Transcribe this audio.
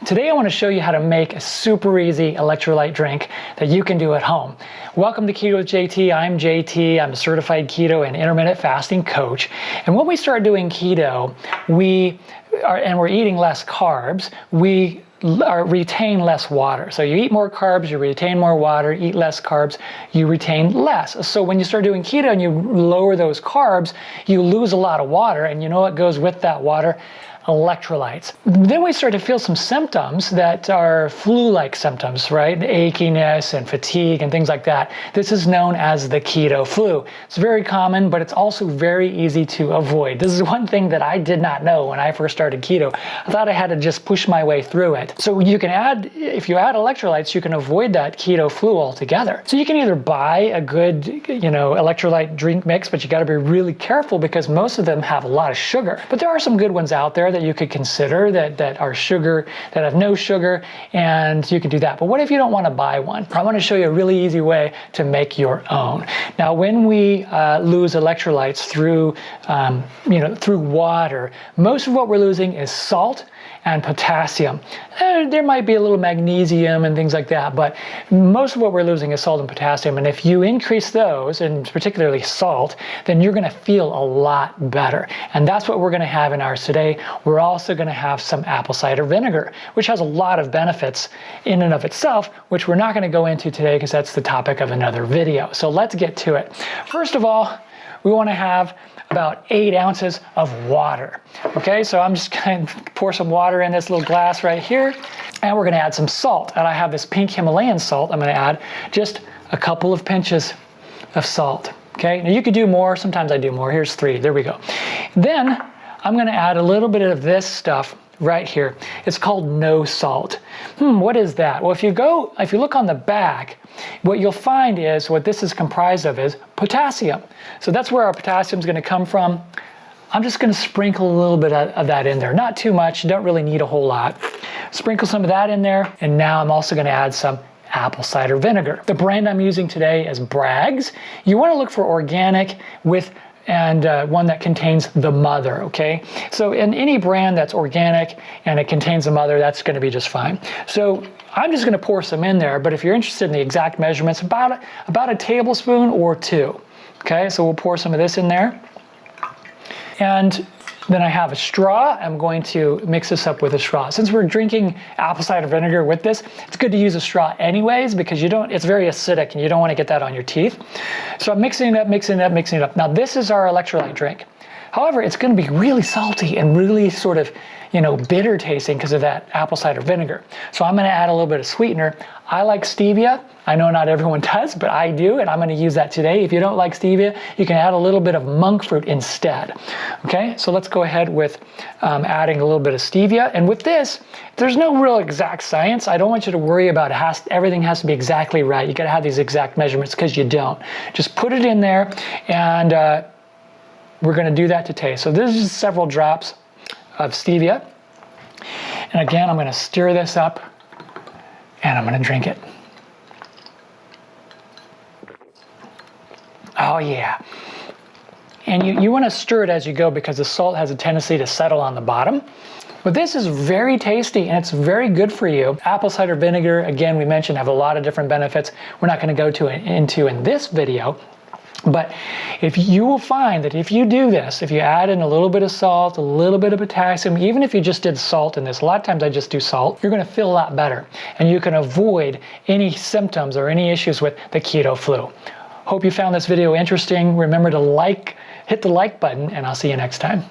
Today I want to show you how to make a super easy electrolyte drink that you can do at home. Welcome to Keto with JT. I'm JT. I'm a certified keto and intermittent fasting coach. And when we start doing keto, we're eating less carbs, we retain less water. So you eat more carbs, you retain more water, eat less carbs, you retain less. So when you start doing keto and you lower those carbs, you lose a lot of water, and you know what goes with that water? Electrolytes. Then we start to feel some symptoms that are flu-like symptoms, right? Achiness and fatigue and things like that. This is known as the keto flu. It's very common, but it's also very easy to avoid. This is one thing that I did not know when I first started keto. I thought I had to just push my way through it. So you can if you add electrolytes, you can avoid that keto flu altogether. So you can either buy a good, electrolyte drink mix, but you got to be really careful because most of them have a lot of sugar. But there are some good ones out there that you could consider that are sugar, that have no sugar, and you can do that. But what if you don't want to buy one? I want to show you a really easy way to make your own. Now, when we lose electrolytes through water, most of what we're losing is salt and potassium. There might be a little magnesium and things like that, but most of what we're losing is salt and potassium. And if you increase those, and particularly salt, then you're going to feel a lot better. And that's what we're going to have in ours today. We're also going to have some apple cider vinegar, which has a lot of benefits in and of itself, which we're not going to go into today because that's the topic of another video. So let's get to it. First of all, we want to have about 8 ounces of water. Okay, so I'm just going to pour some water in this little glass right here, and we're going to add some salt. And I have this pink Himalayan salt. I'm going to add just a couple of pinches of salt. Okay, now you could do more. Sometimes I do more. Here's 3. There we go. Then I'm going to add a little bit of this stuff right here. It's called no salt. What is that? Well, if you look on the back, what you'll find is what this is comprised of is potassium. So that's where our potassium is going to come from. I'm just going to sprinkle a little bit of that in there. Not too much. You don't really need a whole lot. Sprinkle some of that in there. And now I'm also going to add some apple cider vinegar. The brand I'm using today is Bragg's. You want to look for organic and one that contains the mother, okay? So in any brand that's organic and it contains the mother, that's going to be just fine. So I'm just going to pour some in there, but if you're interested in the exact measurements, about a tablespoon or 2, okay? So we'll pour some of this in there. And then I have a straw. I'm going to mix this up with a straw. Since we're drinking apple cider vinegar with this, it's good to use a straw anyways because it's very acidic and you don't want to get that on your teeth. So I'm mixing it up. Now this is our electrolyte drink. However, it's going to be really salty and really sort of, bitter tasting because of that apple cider vinegar. So I'm going to add a little bit of sweetener. I like stevia. I know not everyone does, but I do, and I'm going to use that today. If you don't like stevia, you can add a little bit of monk fruit instead. Okay, so let's go ahead with adding a little bit of stevia. And with this, there's no real exact science. I don't want you to worry about everything has to be exactly right. You got to have these exact measurements because you don't. Just put it in there, and we're going to do that to taste. So this is several drops of stevia. And again, I'm going to stir this up, and I'm going to drink it. Oh yeah. And you want to stir it as you go because the salt has a tendency to settle on the bottom. But this is very tasty and it's very good for you. Apple cider vinegar, again, we mentioned, have a lot of different benefits. We're not going to go into in this video. But if you will find that if you do this, if you add in a little bit of salt, a little bit of potassium, even if you just did salt in this, a lot of times I just do salt, you're going to feel a lot better. And you can avoid any symptoms or any issues with the keto flu. Hope you found this video interesting. Remember to hit the like button, and I'll see you next time.